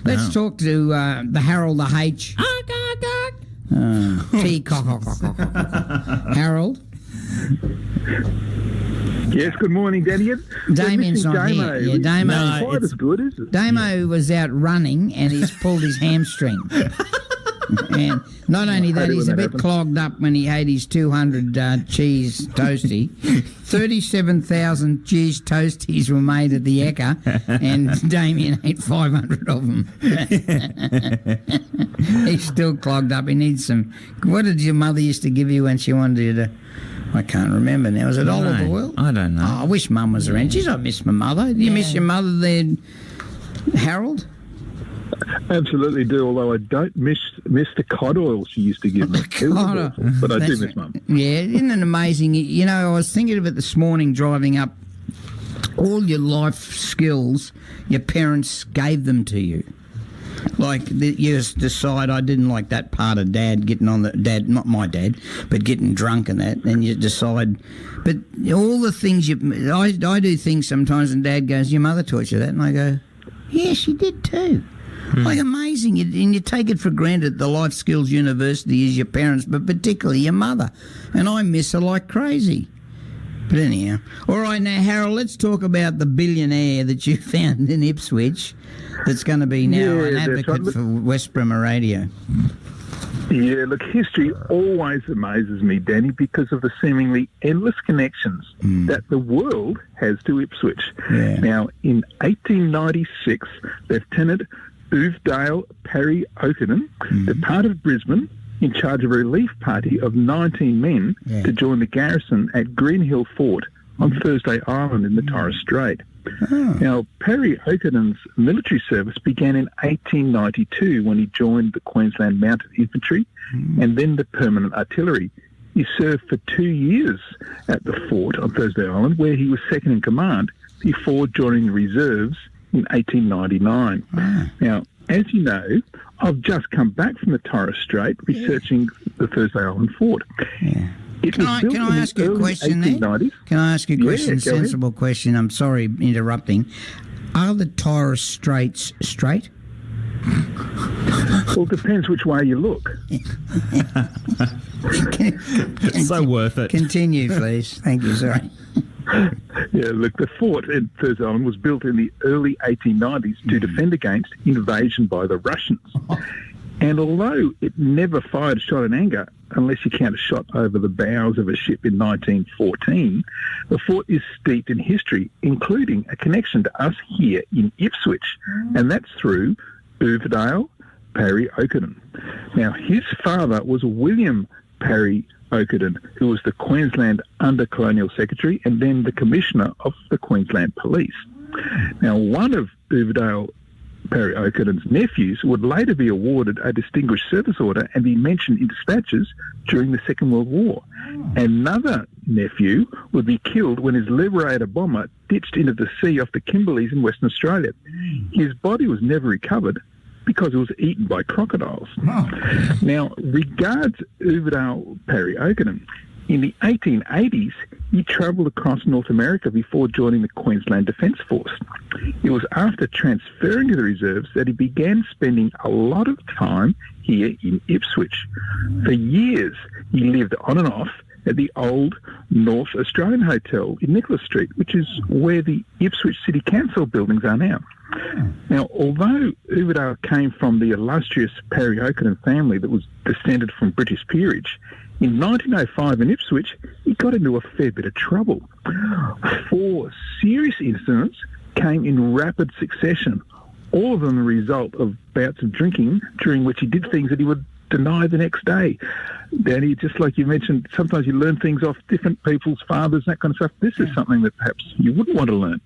Let's talk to the Harold the H. Peacock. Harold? Yes, good morning, Danny. Damien's not here. Yeah, Damo. Not quite as good, is it? Damo was out running and he's pulled his hamstring. And not only that, he's a bit clogged up when he ate his 200 cheese toastie. 37,000 cheese toasties were made at the Ekka, and Damien ate 500 of them. He's still clogged up. He needs some... What did your mother used to give you when she wanted you to... I can't remember now. Was it olive oil? I don't know. Oh, I wish Mum was around. Jeez, I miss my mother. Do you miss your mother there, Harold? Absolutely do, although I don't miss the cod oil she used to give me. But I do miss Mum. Yeah, isn't it amazing? You know, I was thinking of it this morning driving up. All your life skills, your parents gave them to you. Like, you just decide, I didn't like that part of Dad getting on Dad, not my dad, but getting drunk and that, and you decide. But all the things I do things sometimes, and Dad goes, your mother taught you that, and I go, yeah, she did too. Like, amazing. And you take it for granted the life skills university is your parents, but particularly your mother. And I miss her like crazy. But anyhow. All right, now, Harold, let's talk about the billionaire that you found in Ipswich that's going to be now an advocate for West Bremer Radio. Yeah, look, history always amazes me, Danny, because of the seemingly endless connections that the world has to Ipswich. Yeah. Now, in 1896, Lieutenant Uvedale Parry-Okeden departed Brisbane in charge of a relief party of 19 men to join the garrison at Greenhill Fort on Thursday Island in the Torres Strait. Now, Parry-Okeden's military service began in 1892 when he joined the Queensland Mounted Infantry and then the Permanent Artillery. He served for 2 years at the fort on Thursday Island, where he was second in command, before joining the reserves in 1899. Now, as you know, I've just come back from the Torres Strait researching the Thursday Island fort. Yeah. Can I ask you a question there? Can I ask you a question, sensible question? I'm sorry interrupting. Are the Torres Straits straight? Well, it depends which way you look. It's so worth it. Continue, please. Thank you, sorry. Yeah, look, the fort at Thursday Island was built in the early 1890s to defend against invasion by the Russians. And although it never fired a shot in anger, unless you count a shot over the bows of a ship in 1914, the fort is steeped in history, including a connection to us here in Ipswich, and that's through Uvedale Parry-Okeden. Now, his father was William Parry-Okeden, who was the Queensland Under-Colonial Secretary and then the Commissioner of the Queensland Police. Now, one of Uvedale Parry-Okeden's nephews would later be awarded a Distinguished Service Order and be mentioned in dispatches during the Second World War. Another nephew would be killed when his Liberator bomber ditched into the sea off the Kimberleys in Western Australia. His body was never recovered because it was eaten by crocodiles. Now, regards Uvedale Parry-Okeden, in the 1880s, he travelled across North America before joining the Queensland Defence Force. It was after transferring to the reserves that he began spending a lot of time here in Ipswich. For years, he lived on and off at the old North Australian Hotel in Nicholas Street, which is where the Ipswich City Council buildings are now. Now, although Uvedale came from the illustrious Parry-Okeden family that was descended from British peerage, in 1905 in Ipswich, he got into a fair bit of trouble. 4 serious incidents came in rapid succession, all of them the result of bouts of drinking, during which he did things that he would deny the next day. Danny, just like you mentioned, sometimes you learn things off different people's fathers, that kind of stuff. This is something that perhaps you wouldn't want to learn,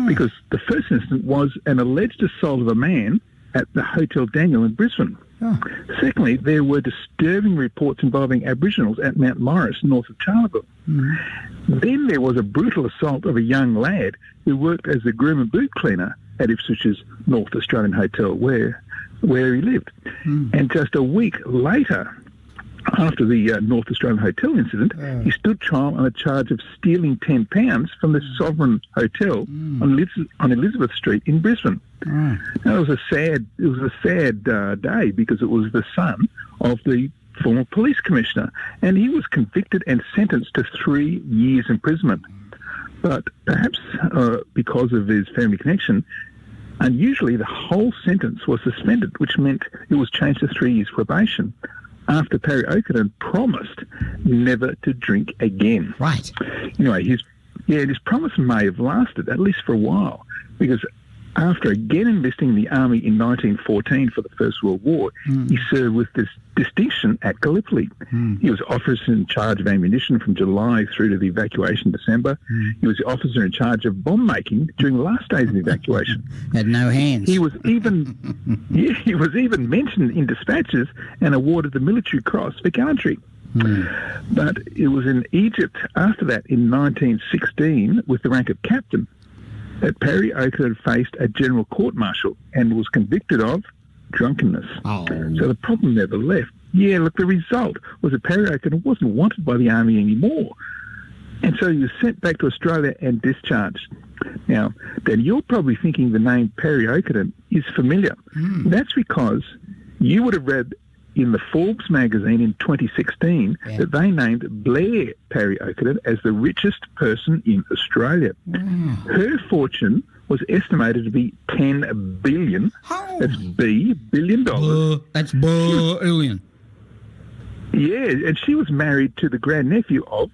because the first incident was an alleged assault of a man at the Hotel Daniel in Brisbane. Secondly, there were disturbing reports involving Aboriginals at Mount Morris, north of Charleville. Then there was a brutal assault of a young lad who worked as a groom and boot cleaner at Ipswich's North Australian Hotel, where he lived. And just a week later, After the North Australian hotel incident, he stood trial on a charge of stealing £10 from the Sovereign Hotel on Elizabeth Street in Brisbane. Now, it was a sad day because it was the son of the former police commissioner, and he was convicted and sentenced to 3 years imprisonment. But perhaps because of his family connection, unusually the whole sentence was suspended, which meant it was changed to 3 years probation, after Parry-Okeden promised never to drink again. Right. Anyway, his promise may have lasted, at least for a while, because after again enlisting in the army in 1914 for the First World War, he served with this distinction at Gallipoli. He was officer in charge of ammunition from July through to the evacuation in December. He was the officer in charge of bomb making during the last days of the evacuation. Had no hands. He was even mentioned in dispatches and awarded the Military Cross for gallantry. But it was in Egypt after that in 1916 with the rank of captain that Parry-Okeden faced a general court-martial and was convicted of drunkenness. So the problem never left. Yeah, look, the result was that Parry-Okeden wasn't wanted by the army anymore. And so he was sent back to Australia and discharged. Now, then you're probably thinking the name Parry-Okeden is familiar. That's because you would have read in the Forbes magazine in 2016 that they named Blair Parry-Okeden as the richest person in Australia. Her fortune was estimated to be $10 billion. That's billion dollars. That's billion. Yeah, and she was married to the grandnephew of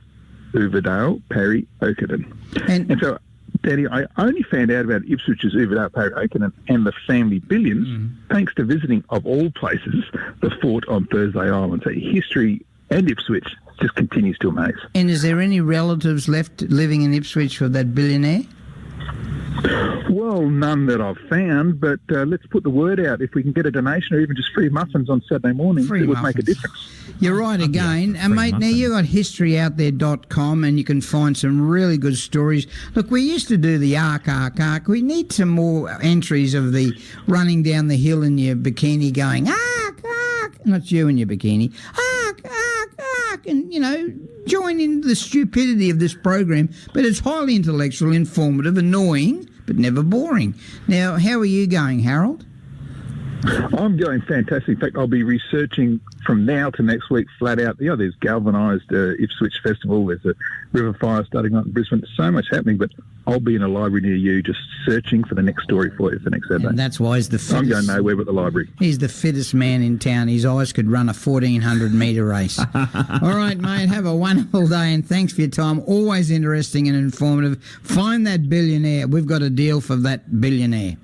Uvedale Parry-Okeden. And so, Daddy, I only found out about Ipswich's Uvedale Parry-Okeden and the family billions thanks to visiting, of all places, the fort on Thursday Island. So history and Ipswich just continues to amaze. And is there any relatives left living in Ipswich for that billionaire? Well, none that I've found, but let's put the word out. If we can get a donation or even just free muffins on Saturday morning, it would make a difference. You're right again. And, mate, now you've got historyouthere.com and you can find some really good stories. Look, we used to do the arc. We need some more entries of the running down the hill in your bikini going, arc. Not you in your bikini. Arc. And, join in the stupidity of this program. But it's highly intellectual, informative, annoying, but never boring. Now, how are you going, Harold? I'm going fantastic. In fact, I'll be researching from now to next week flat out. There's galvanised Ipswich Festival. There's a river fire starting up in Brisbane. So much happening, but I'll be in a library near you just searching for the next story for you for next Saturday. And that's why he's the fittest. I'm going nowhere but the library. He's the fittest man in town. His eyes could run a 1,400-metre race. All right, mate, have a wonderful day and thanks for your time. Always interesting and informative. Find that billionaire. We've got a deal for that billionaire.